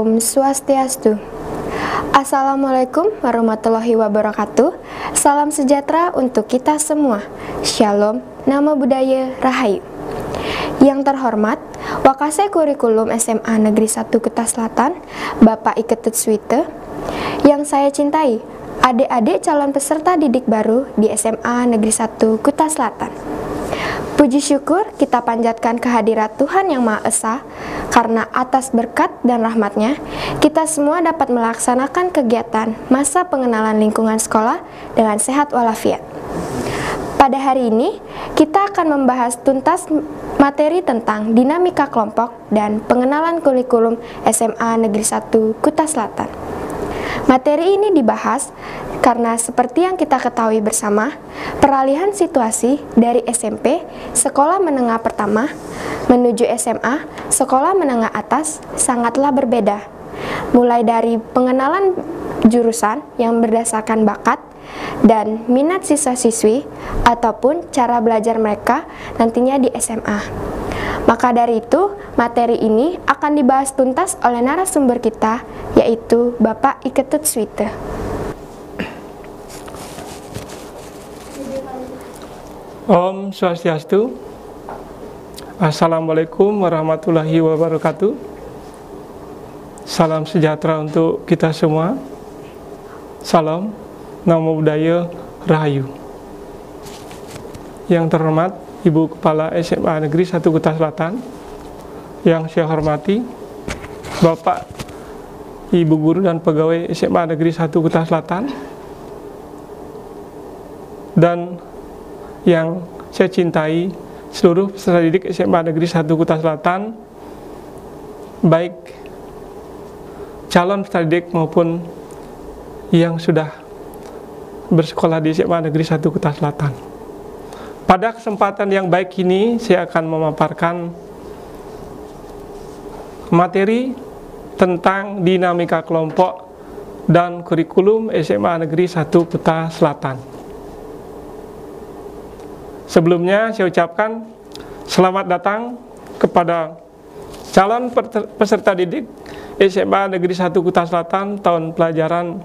Om Swastiastu. Assalamualaikum warahmatullahi wabarakatuh. Salam sejahtera untuk kita semua. Shalom, Namo Buddhaya, Rahayu. Yang terhormat, Wakase Kurikulum SMA Negeri 1 Kuta Selatan, Bapak Iketut Swite. Yang saya cintai, adik-adik calon peserta didik baru di SMA Negeri 1 Kuta Selatan. Puji syukur kita panjatkan kehadirat Tuhan Yang Maha Esa, karena atas berkat dan rahmat-Nya, kita semua dapat melaksanakan kegiatan masa pengenalan lingkungan sekolah dengan sehat walafiat. Pada hari ini, kita akan membahas tuntas materi tentang dinamika kelompok dan pengenalan kurikulum SMA Negeri 1 Kuta Selatan. Materi ini dibahas karena seperti yang kita ketahui bersama, peralihan situasi dari SMP, sekolah menengah pertama, menuju SMA, sekolah menengah atas, sangatlah berbeda. Mulai dari pengenalan jurusan yang berdasarkan bakat dan minat siswa-siswi, ataupun cara belajar mereka nantinya di SMA. Maka dari itu, materi ini akan dibahas tuntas oleh narasumber kita, yaitu Bapak Iketut Swite. Om Swastiastu. Assalamualaikum warahmatullahi wabarakatuh. Salam sejahtera untuk kita semua. Salam, Namo Buddhaya, Rahayu. Yang terhormat Ibu Kepala SMA Negeri 1 Kuta Selatan, yang saya hormati Bapak, Ibu Guru dan Pegawai SMA Negeri 1 Kuta Selatan, dan yang saya cintai seluruh peserta didik SMA Negeri 1 Kuta Selatan, baik calon peserta didik maupun yang sudah bersekolah di SMA Negeri 1 Kuta Selatan. Pada kesempatan yang baik ini, saya akan memaparkan materi tentang dinamika kelompok dan kurikulum SMA Negeri 1 Kuta Selatan. Sebelumnya saya ucapkan selamat datang kepada calon peserta didik SMA Negeri 1 Kuta Selatan tahun pelajaran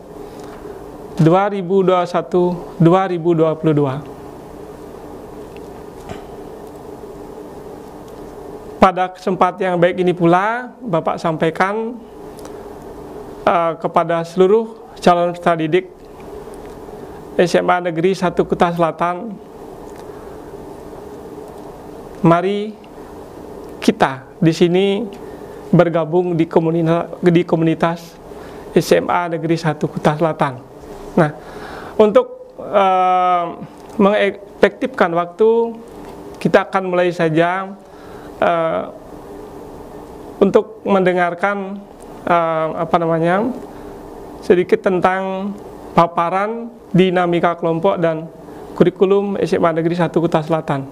2021-2022. Pada kesempatan yang baik ini pula, Bapak sampaikan kepada seluruh calon peserta didik SMA Negeri 1 Kuta Selatan, mari kita di sini bergabung di komunitas SMA Negeri 1 Kuta Selatan. Nah, untuk mengefektifkan waktu, kita akan mulai saja untuk mendengarkan sedikit tentang paparan dinamika kelompok dan kurikulum SMA Negeri 1 Kuta Selatan.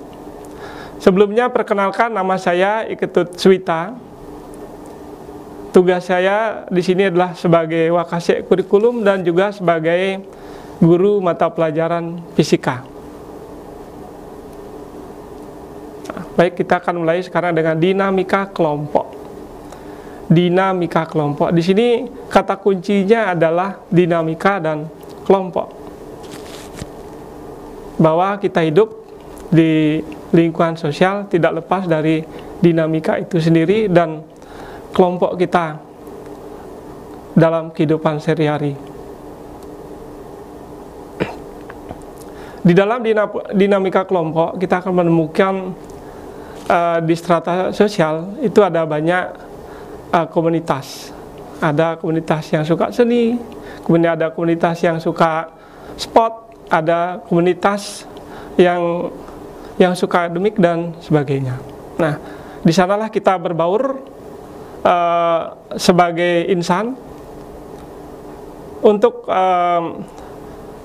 Sebelumnya perkenalkan, nama saya Iketut Swita. Tugas saya di sini adalah sebagai Wakase Kurikulum dan juga sebagai guru mata pelajaran fisika. Baik, kita akan mulai sekarang dengan dinamika kelompok. Dinamika kelompok. Di sini kata kuncinya adalah dinamika dan kelompok. Bahwa kita hidup di lingkungan sosial tidak lepas dari dinamika itu sendiri dan kelompok kita dalam kehidupan sehari-hari. Di dalam dinamika kelompok, kita akan menemukan di strata sosial itu ada banyak komunitas. Ada komunitas yang suka seni, kemudian ada komunitas yang suka sport, ada komunitas yang suka akademik dan sebagainya. Nah, di sanalah kita berbaur sebagai insan untuk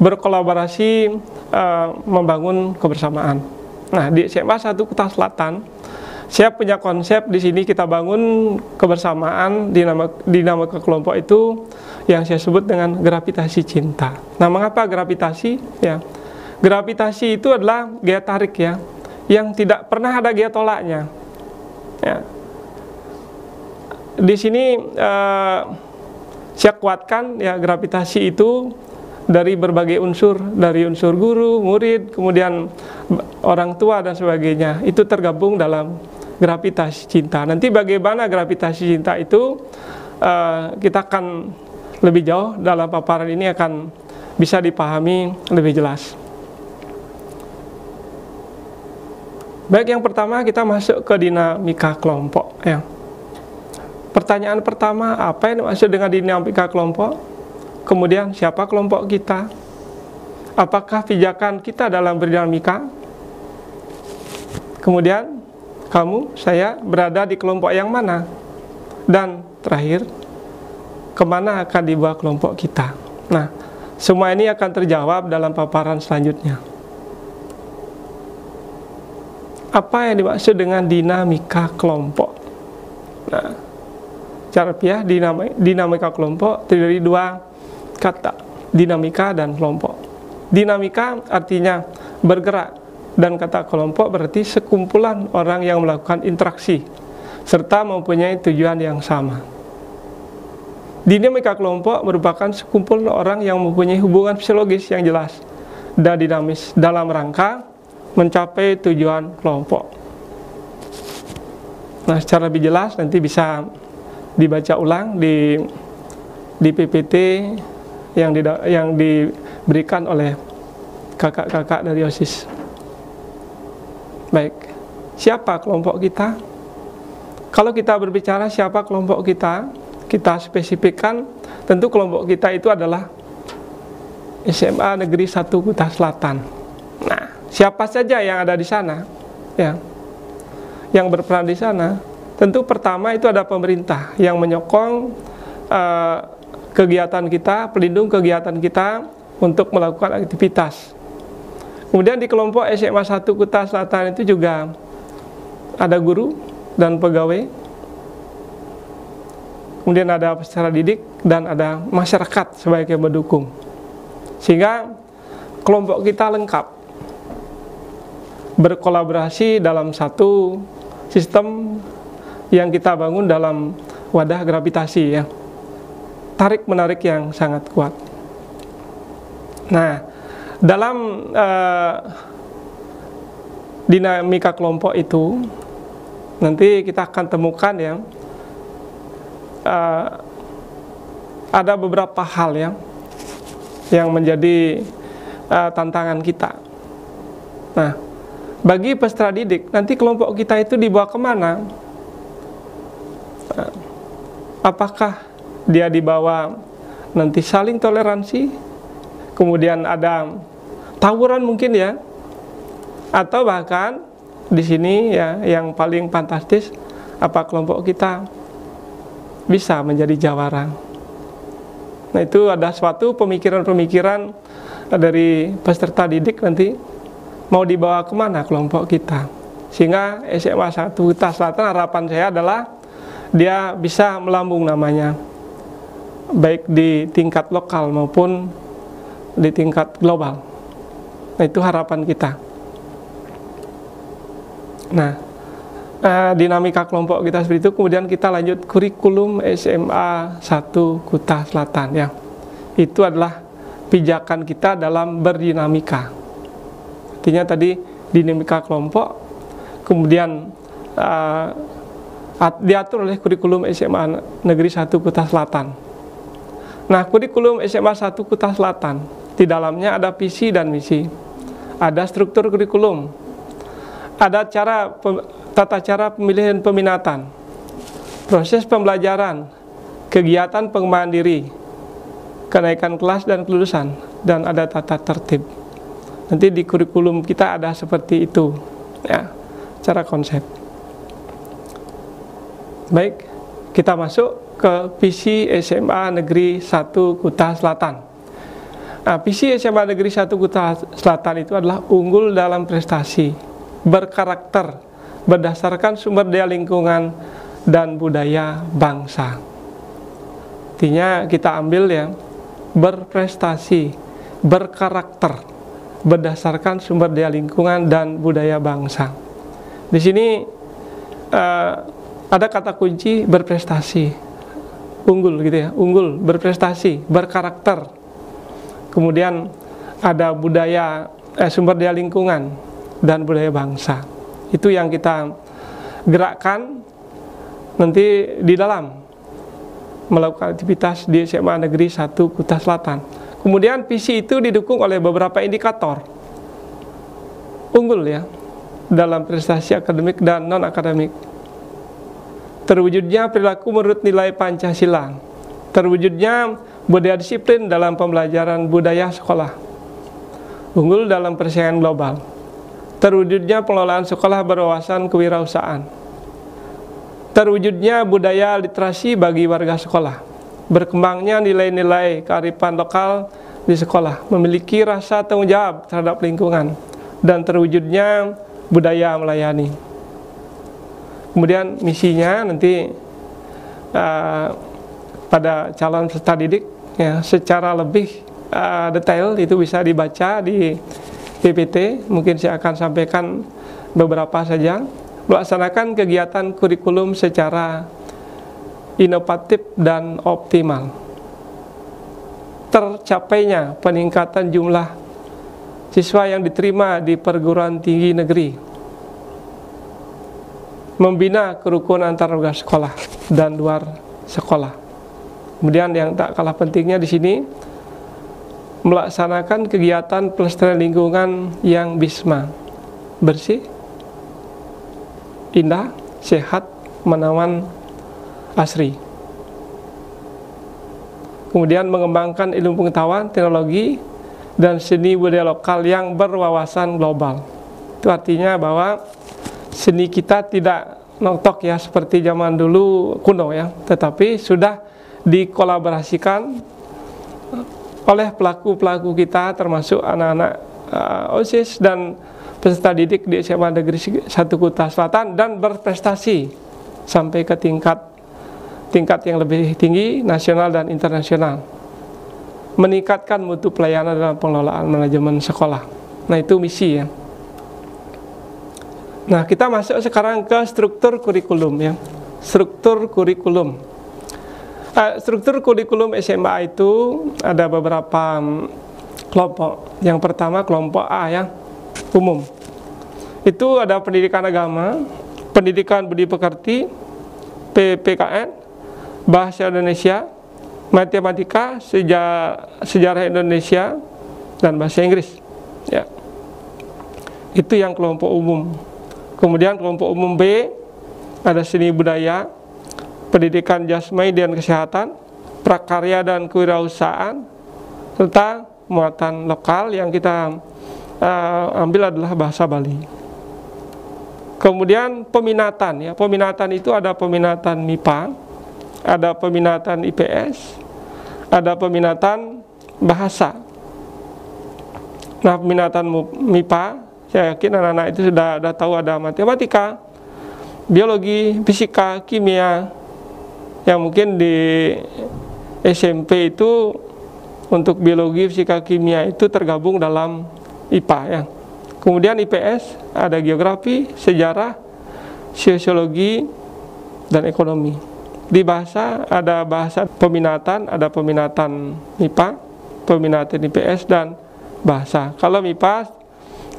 berkolaborasi membangun kebersamaan. Nah, di SMA 1 Kuta Selatan, saya punya konsep di sini kita bangun kebersamaan dinamika kelompok itu yang saya sebut dengan gravitasi cinta. Nah, mengapa gravitasi? Ya, gravitasi itu adalah gaya tarik ya, yang tidak pernah ada gaya tolaknya. Ya. di sini saya kuatkan ya, gravitasi itu dari berbagai unsur, dari unsur guru, murid, kemudian orang tua dan sebagainya, itu tergabung dalam gravitasi cinta. Nanti bagaimana gravitasi cinta itu kita akan lebih jauh dalam paparan ini, akan bisa dipahami lebih jelas. Baik, yang pertama kita masuk ke dinamika kelompok ya. Pertanyaan pertama, apa yang dimaksud dengan dinamika kelompok? Kemudian siapa kelompok kita? Apakah pijakan kita dalam berdinamika? Kemudian kamu, saya berada di kelompok yang mana? Dan terakhir, kemana akan dibawa kelompok kita? Nah, semua ini akan terjawab dalam paparan selanjutnya. Apa yang dimaksud dengan dinamika kelompok? Nah, cara piah dinamika kelompok terdiri dari dua kata, dinamika dan kelompok. Dinamika artinya bergerak, dan kata kelompok berarti sekumpulan orang yang melakukan interaksi serta mempunyai tujuan yang sama. Dinamika kelompok merupakan sekumpulan orang yang mempunyai hubungan fisiologis yang jelas dan dinamis dalam rangka mencapai tujuan kelompok. Nah, secara lebih jelas nanti bisa dibaca ulang di PPT yang diberikan oleh kakak-kakak dari OSIS. Baik, siapa kelompok kita? Kalau kita berbicara siapa kelompok kita, kita spesifikkan, tentu kelompok kita itu adalah SMA Negeri 1 Kuta Selatan. Nah, siapa saja yang ada di sana, ya, yang berperan di sana? Tentu pertama itu ada pemerintah yang menyokong kegiatan kita, pelindung kegiatan kita untuk melakukan aktivitas. Kemudian di kelompok SMA 1 Kuta Selatan itu juga ada guru dan pegawai, kemudian ada peserta didik, dan ada masyarakat sebagai pendukung. Sehingga kelompok kita lengkap, berkolaborasi dalam satu sistem yang kita bangun dalam wadah gravitasi ya. Tarik-menarik yang sangat kuat. Nah, dalam dinamika kelompok itu nanti kita akan temukan ya, ada beberapa hal ya yang menjadi tantangan kita. Nah, bagi peserta didik, nanti kelompok kita itu dibawa kemana? Apakah dia dibawa nanti saling toleransi, kemudian ada tawuran mungkin ya, atau bahkan di sini ya yang paling fantastis, apa kelompok kita bisa menjadi jawara. Nah, itu ada suatu pemikiran-pemikiran dari peserta didik, nanti mau dibawa kemana kelompok kita. Sehingga SMA 1 Kuta Selatan, harapan saya adalah dia bisa melambung namanya, baik di tingkat lokal maupun di tingkat global. Nah, itu harapan kita. Nah, dinamika kelompok kita seperti itu. Kemudian kita lanjut kurikulum SMA 1 Kuta Selatan ya. Itu adalah pijakan kita dalam berdinamika. Artinya tadi dinamika kelompok, kemudian diatur oleh kurikulum SMA Negeri 1 Kuta Selatan. Nah, kurikulum SMA 1 Kuta Selatan, di dalamnya ada visi dan misi, ada struktur kurikulum, ada tata cara pemilihan peminatan, proses pembelajaran, kegiatan pengembangan diri, kenaikan kelas dan kelulusan, dan ada tata tertib. Nanti di kurikulum kita ada seperti itu, ya, cara konsep. Baik, kita masuk ke visi SMA Negeri 1 Kuta Selatan. Nah, visi SMA Negeri 1 Kuta Selatan itu adalah unggul dalam prestasi, berkarakter, berdasarkan sumber daya lingkungan dan budaya bangsa. Artinya kita ambil ya, berprestasi, berkarakter, berdasarkan sumber daya lingkungan dan budaya bangsa. Di sini ada kata kunci berprestasi, unggul gitu ya, unggul, berprestasi, berkarakter. Kemudian ada budaya, sumber daya lingkungan, dan budaya bangsa. Itu yang kita gerakkan nanti di dalam melakukan aktivitas di SMA Negeri 1 Kuta Selatan. Kemudian visi itu didukung oleh beberapa indikator unggul ya dalam prestasi akademik dan non akademik. Terwujudnya perilaku menurut nilai Pancasila, terwujudnya budaya disiplin dalam pembelajaran budaya sekolah, unggul dalam persaingan global, terwujudnya pengelolaan sekolah berwawasan kewirausahaan, terwujudnya budaya literasi bagi warga sekolah, berkembangnya nilai-nilai kearifan lokal di sekolah, memiliki rasa tanggung jawab terhadap lingkungan, dan terwujudnya budaya melayani. Kemudian misinya nanti pada calon peserta didik ya, secara lebih detail itu bisa dibaca di PPT. Mungkin saya akan sampaikan beberapa saja. Melaksanakan kegiatan kurikulum secara inovatif dan optimal. Tercapainya peningkatan jumlah siswa yang diterima di perguruan tinggi negeri. Membina kerukunan antar warga sekolah dan luar sekolah. Kemudian yang tak kalah pentingnya di sini, melaksanakan kegiatan pelestarian lingkungan yang BISMA, bersih, indah, sehat, menawan, asri. Kemudian mengembangkan ilmu pengetahuan, teknologi, dan seni budaya lokal yang berwawasan global. Itu artinya bahwa seni kita tidak nongtok ya seperti zaman dulu kuno ya, tetapi sudah dikolaborasikan oleh pelaku-pelaku kita, termasuk anak-anak OSIS dan peserta didik di SMA Negeri 1 Kuta Selatan, dan berprestasi sampai ke tingkat yang lebih tinggi, nasional dan internasional. Meningkatkan mutu pelayanan dalam pengelolaan manajemen sekolah. Nah, itu misi ya. Nah, kita masuk sekarang ke struktur kurikulum ya. Struktur kurikulum. Struktur kurikulum SMA itu ada beberapa kelompok. Yang pertama kelompok A ya, umum. Itu ada pendidikan agama, pendidikan budi pekerti, PPKN, bahasa Indonesia, matematika, sejarah Indonesia, dan bahasa Inggris ya. Itu yang kelompok umum. Kemudian kelompok umum B ada seni budaya, pendidikan jasmani dan kesehatan, prakarya dan kewirausahaan, serta muatan lokal. Yang kita ambil adalah bahasa Bali. Kemudian peminatan ya, peminatan itu ada peminatan MIPA, ada peminatan IPS, ada peminatan bahasa. Nah, peminatan MIPA, saya yakin anak-anak itu sudah tahu ada matematika, biologi, fisika, kimia. Yang mungkin di SMP itu untuk biologi, fisika, kimia itu tergabung dalam IPA ya. Kemudian IPS ada geografi, sejarah, sosiologi, dan ekonomi. Di bahasa ada bahasa peminatan, ada peminatan MIPA, peminatan IPS, dan bahasa. Kalau MIPA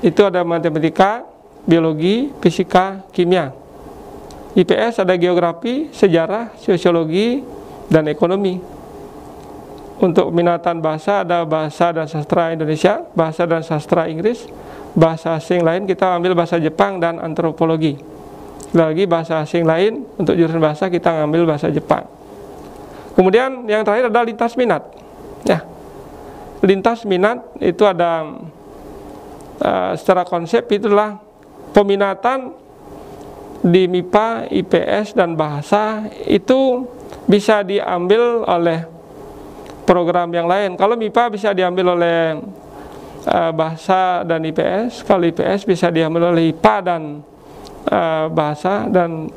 itu ada matematika, biologi, fisika, kimia. IPS ada geografi, sejarah, sosiologi, dan ekonomi. Untuk peminatan bahasa ada bahasa dan sastra Indonesia, bahasa dan sastra Inggris, bahasa asing lain kita ambil bahasa Jepang dan antropologi. Lagi bahasa asing lain untuk jurusan bahasa kita ngambil bahasa Jepang. Kemudian yang terakhir adalah lintas minat. Ya, lintas minat itu ada secara konsep itulah peminatan di MIPA, IPS, dan bahasa itu bisa diambil oleh program yang lain. Kalau MIPA bisa diambil oleh bahasa dan IPS, kalau IPS bisa diambil oleh IPA dan bahasa, dan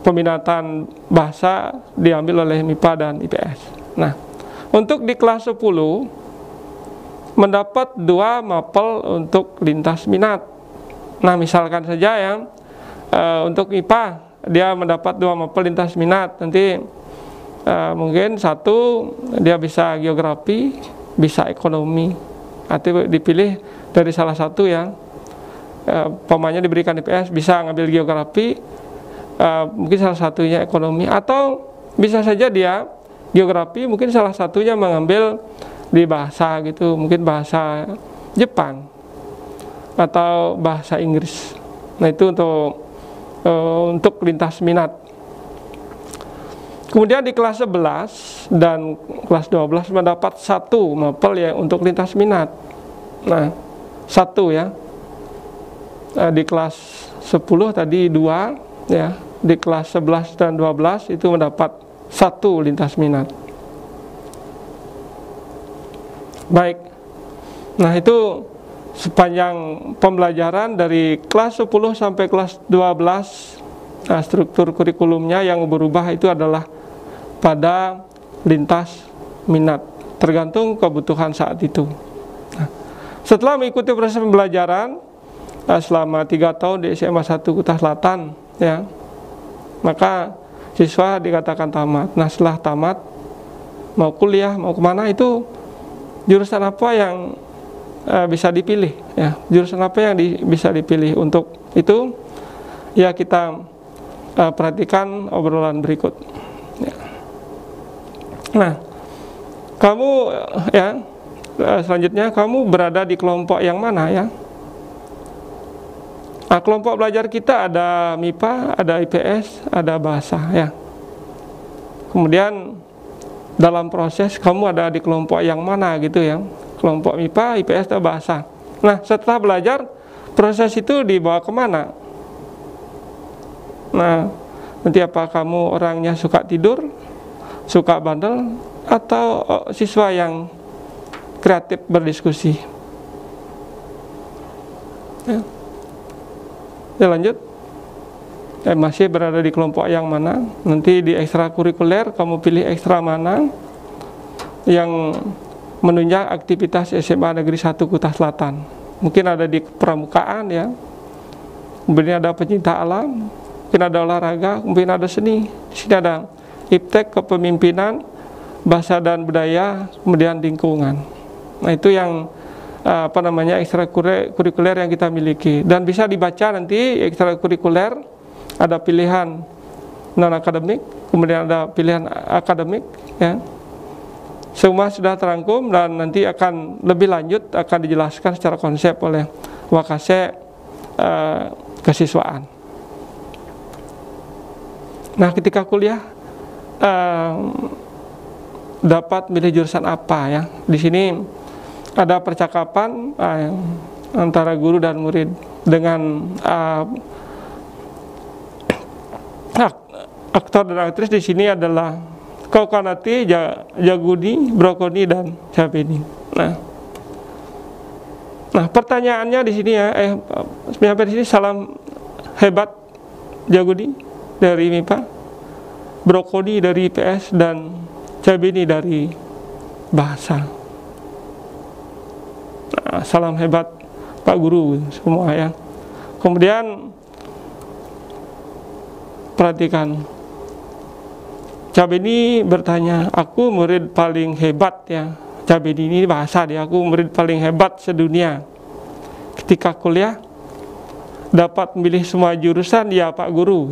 peminatan bahasa diambil oleh MIPA dan IPS. Nah, untuk di kelas 10 mendapat 2 mapel untuk lintas minat. Nah, misalkan saja yang untuk IPA dia mendapat 2 mapel lintas minat, nanti mungkin satu dia bisa geografi, bisa ekonomi, artinya dipilih dari salah satu yang pemainnya diberikan IPS, bisa ngambil geografi, mungkin salah satunya ekonomi, atau bisa saja dia geografi mungkin salah satunya mengambil di bahasa gitu, mungkin bahasa Jepang atau bahasa Inggris. Nah itu untuk lintas minat. Kemudian di kelas 11 dan kelas 12 mendapat 1 mapel ya untuk lintas minat. Nah 1 ya. Di kelas 10 tadi 2 ya. Di kelas 11 dan 12 itu mendapat 1 lintas minat. Baik. Nah itu sepanjang pembelajaran dari kelas 10 sampai kelas 12, struktur kurikulumnya yang berubah itu adalah pada lintas minat, tergantung kebutuhan saat itu. Nah, setelah mengikuti proses pembelajaran selama 3 tahun di SMA 1 Kuta Selatan, ya, maka siswa dikatakan tamat. Nah setelah tamat, mau kuliah, mau kemana, itu jurusan apa yang bisa dipilih ya, jurusan apa yang bisa dipilih. Untuk itu ya kita perhatikan obrolan berikut ya. Nah kamu ya selanjutnya kamu berada di kelompok yang mana ya. Nah, kelompok belajar kita ada MIPA, ada IPS, ada bahasa ya. Kemudian dalam proses kamu ada di kelompok yang mana gitu ya, kelompok MIPA, IPS, atau bahasa. Nah setelah belajar, proses itu dibawa kemana? Nah nanti apa kamu orangnya suka tidur, suka bandel, atau siswa yang kreatif berdiskusi? Ya lanjut. Masih berada di kelompok yang mana? Nanti di ekstrakurikuler kamu pilih ekstra mana yang menunjang aktivitas SMA Negeri 1 Kuta Selatan. Mungkin ada di pramukaan ya, kemudian ada pencinta alam, mungkin ada olahraga, mungkin ada seni. Di sini ada iptek, kepemimpinan, bahasa dan budaya, kemudian lingkungan. Nah itu yang ekstrakurikuler yang kita miliki, dan bisa dibaca nanti ekstrakurikuler. Ada pilihan non akademik, kemudian ada pilihan akademik ya. Semua sudah terangkum dan nanti akan lebih lanjut akan dijelaskan secara konsep oleh Wakase kesiswaan. Nah ketika kuliah dapat milih jurusan apa ya. Di sini ada percakapan antara guru dan murid dengan aktor dan aktris. Di sini adalah Kaukanati, Jagudi, Brokoni, dan Syabeni. Nah pertanyaannya di sini ya, sampai di sini salam hebat Jagudi dari MIPA, Brokoni dari IPS, dan Syabeni dari bahasa. Nah, salam hebat Pak Guru semua ya. Kemudian perhatikan, Syabeni bertanya, aku murid paling hebat ya. Syabeni ini bahasa dia, aku murid paling hebat sedunia. Ketika kuliah dapat memilih semua jurusan, ya Pak Guru,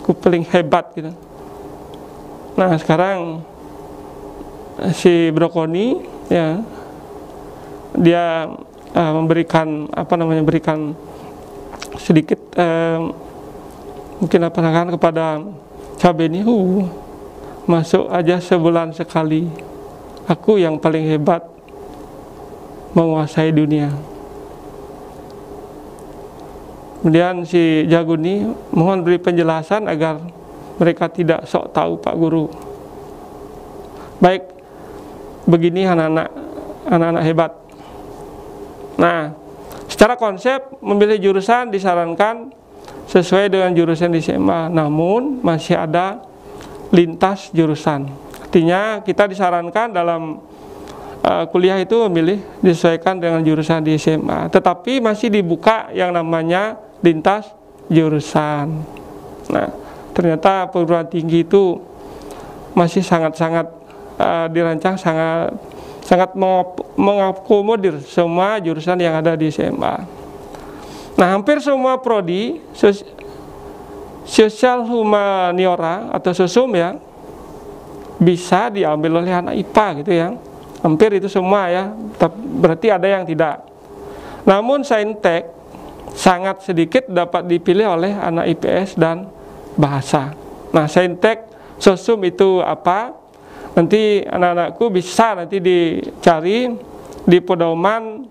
aku paling hebat gitu. Nah sekarang si Brokoni ya, dia memberikan berikan sedikit mungkin kepada Syabeni, masuk aja sebulan sekali, aku yang paling hebat menguasai dunia. Kemudian si Jaguni, mohon beri penjelasan agar mereka tidak sok tahu Pak Guru. Baik, begini anak-anak hebat. Nah, secara konsep memilih jurusan disarankan sesuai dengan jurusan di SMA, namun masih ada lintas jurusan. Artinya kita disarankan dalam kuliah itu memilih disesuaikan dengan jurusan di SMA, tetapi masih dibuka yang namanya lintas jurusan. Nah, ternyata perguruan tinggi itu masih sangat-sangat dirancang sangat mengakomodir semua jurusan yang ada di SMA. Nah, hampir semua prodi sosial humaniora atau sosum ya bisa diambil oleh anak IPA gitu ya. Hampir itu semua ya, berarti ada yang tidak. Namun saintek sangat sedikit dapat dipilih oleh anak IPS dan bahasa. Nah, saintek sosum itu apa? Nanti anak-anakku bisa nanti dicari di pedoman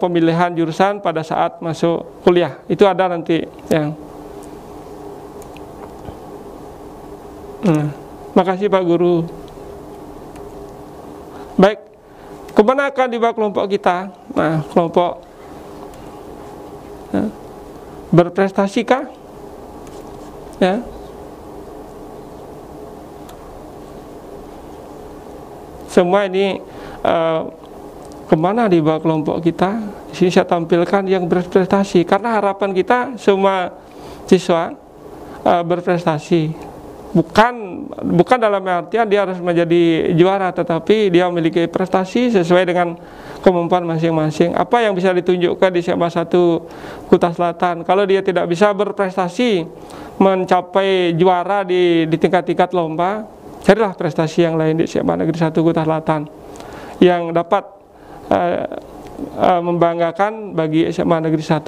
pemilihan jurusan pada saat masuk kuliah. Itu ada nanti yang. Makasih Pak Guru. Baik, kemana akan dibawa kelompok kita? Nah, kelompok berprestasi kah? Ya. Semua ini kemana dibawa kelompok kita? Di sini saya tampilkan yang berprestasi, karena harapan kita semua siswa berprestasi. Bukan dalam artian dia harus menjadi juara, tetapi dia memiliki prestasi sesuai dengan kemampuan masing-masing. Apa yang bisa ditunjukkan di SMA 1 Kuta Selatan? Kalau dia tidak bisa berprestasi mencapai juara di tingkat-tingkat lomba, carilah prestasi yang lain di SMA Negeri 1 Kuta Selatan yang dapat membanggakan bagi SMA Negeri 1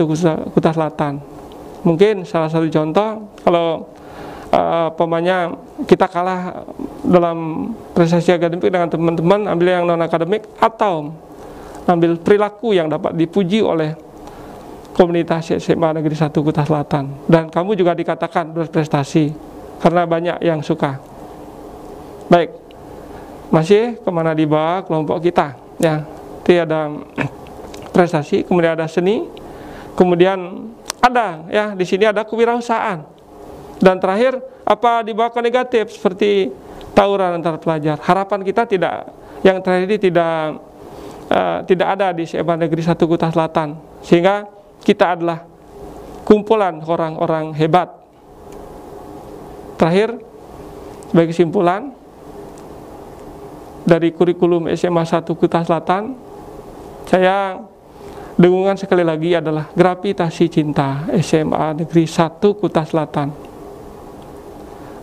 Kuta Selatan. Mungkin salah satu contoh, kalau pemanya kita kalah dalam prestasi akademik dengan teman-teman, ambil yang non akademik atau ambil perilaku yang dapat dipuji oleh komunitas SMA Negeri 1 Kuta Selatan, dan kamu juga dikatakan berprestasi karena banyak yang suka. Baik, masih kemana dibawa kelompok kita ya? Itu ada prestasi, kemudian ada seni, kemudian ada ya di sini ada kewirausahaan. Dan terakhir, apa dibawa ke negatif seperti tawuran antar pelajar. Harapan kita tidak, yang terakhir ini tidak ada di SMA Negeri 1 Kuta Selatan, sehingga kita adalah kumpulan orang-orang hebat. Terakhir, sebagai kesimpulan dari kurikulum SMA 1 Kuta Selatan, saya dengungan sekali lagi adalah gravitasi cinta SMA Negeri 1 Kuta Selatan.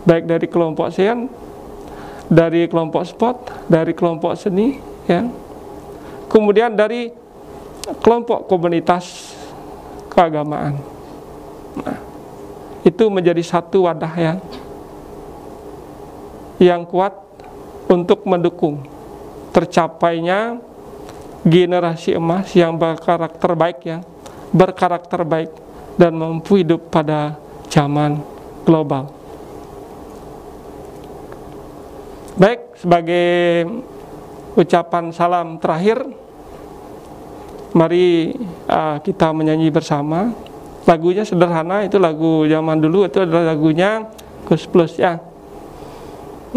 Baik dari kelompok sains, dari kelompok sport, dari kelompok seni, ya. Kemudian dari kelompok komunitas keagamaan. Nah, itu menjadi satu wadah yang kuat untuk mendukung tercapainya generasi emas yang berkarakter baik dan mampu hidup pada zaman global. Baik, sebagai ucapan salam terakhir, mari kita menyanyi bersama. Lagunya sederhana, itu lagu zaman dulu, itu adalah lagunya Gus Plus ya.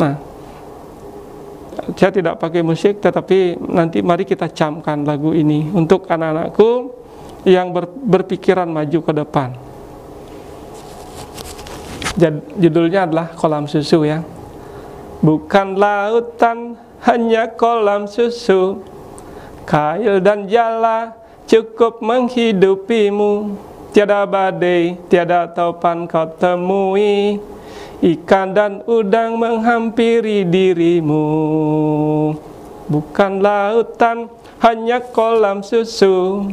Nah, saya tidak pakai musik, tetapi nanti mari kita camkan lagu ini untuk anak-anakku yang berpikiran maju ke depan. Judulnya adalah Kolam Susu ya. Bukan lautan, hanya kolam susu, kail dan jala cukup menghidupimu. Tiada badai, tiada topan kau temui, ikan dan udang menghampiri dirimu. Bukan lautan, hanya kolam susu,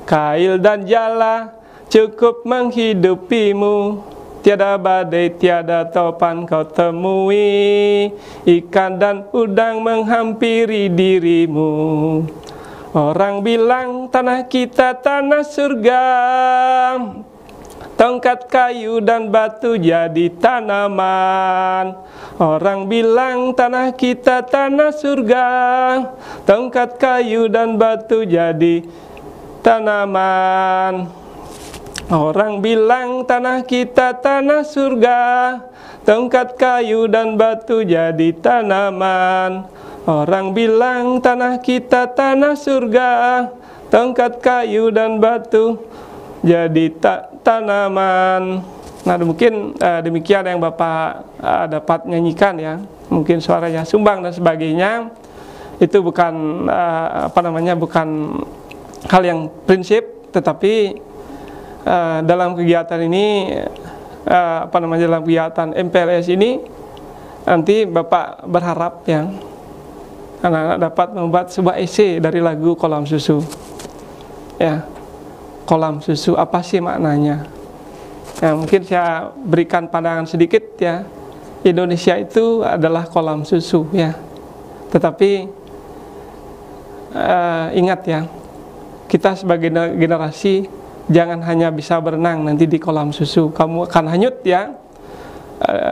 kail dan jala cukup menghidupimu. Tiada badai, tiada topan kau temui, ikan dan udang menghampiri dirimu. Orang bilang tanah kita tanah surga, tongkat kayu dan batu jadi tanaman. Orang bilang tanah kita tanah surga, tongkat kayu dan batu jadi tanaman. Orang bilang tanah kita tanah surga, tongkat kayu dan batu jadi tanaman. Orang bilang tanah kita tanah surga, tongkat kayu dan batu jadi tanaman. Nah, mungkin demikian yang Bapak dapat nyanyikan ya. Mungkin suaranya sumbang dan sebagainya. Itu bukan bukan hal yang prinsip, tetapi dalam kegiatan ini dalam kegiatan MPLS ini nanti Bapak berharap ya anak-anak dapat membuat sebuah esai dari lagu Kolam Susu. Ya. Kolam susu apa sih maknanya? Ya, mungkin saya berikan pandangan sedikit ya. Indonesia itu adalah kolam susu ya. Tetapi ingat ya, kita sebagai generasi jangan hanya bisa berenang nanti di kolam susu. Kamu akan hanyut ya.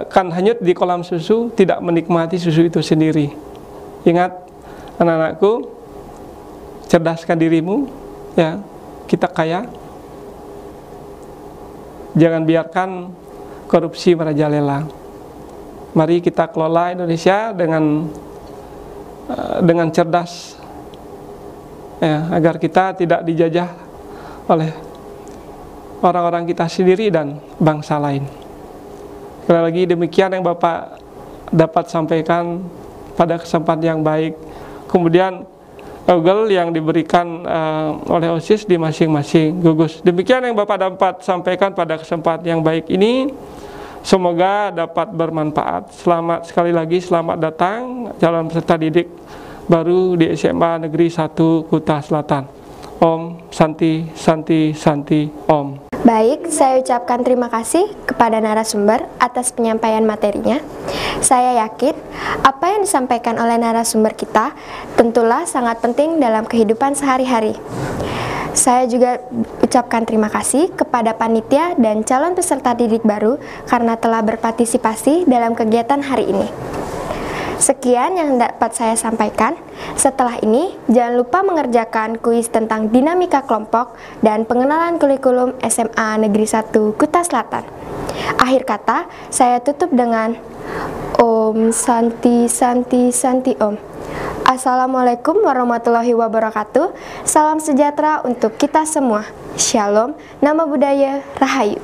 Akan hanyut di kolam susu, tidak menikmati susu itu sendiri. Ingat anak-anakku, cerdaskan dirimu ya. Kita kaya, jangan biarkan korupsi merajalela. Mari kita kelola Indonesia dengan cerdas, ya, agar kita tidak dijajah oleh orang-orang kita sendiri dan bangsa lain. Sekali lagi demikian yang Bapak dapat sampaikan pada kesempatan yang baik. Kemudian Google yang diberikan oleh OSIS di masing-masing gugus. Demikian yang Bapak dapat sampaikan pada kesempatan yang baik ini. Semoga dapat bermanfaat. Sekali lagi selamat datang calon peserta didik baru di SMA Negeri 1 Kuta Selatan. Om Santi Santi Santi Om. Baik, saya ucapkan terima kasih kepada narasumber atas penyampaian materinya. Saya yakin apa yang disampaikan oleh narasumber kita tentulah sangat penting dalam kehidupan sehari-hari. Saya juga ucapkan terima kasih kepada panitia dan calon peserta didik baru karena telah berpartisipasi dalam kegiatan hari ini. Sekian yang dapat saya sampaikan. Setelah ini, jangan lupa mengerjakan kuis tentang dinamika kelompok dan pengenalan kurikulum SMA Negeri 1 Kuta Selatan. Akhir kata, saya tutup dengan Om Santi Santi Santi Om. Assalamualaikum warahmatullahi wabarakatuh. Salam sejahtera untuk kita semua. Shalom, nama budaya, rahayu.